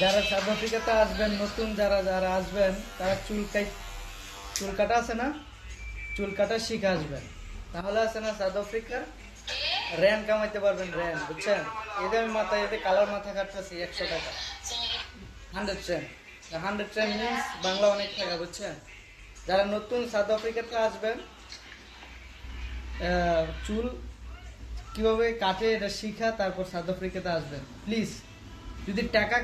যারা সাউথ আফ্রিকাতে আসবেন, নতুন যারা যারা আসবেন, তারা চুল কাটা আছে না, চুল কাটা শিখে আসবেন। তাহলে আছে না সাউথ আফ্রিকার র্যান কামাইতে পারবেন, র্যান, বুঝছেন? এদের আমি মাথায় এতে কালার মাথা কাটতেছি 100 টাকা, 100 সেন্ট। 100 সেন্ট মিনস বাংলা অনেক টাকা, বুঝছেন? যারা নতুন সাউথ আফ্রিকাতে আসবেন, চুল কিভাবে কাটে এটা শিখা তারপর সাউথ আফ্রিকাতে আসবেন প্লিজ। যদি টাকা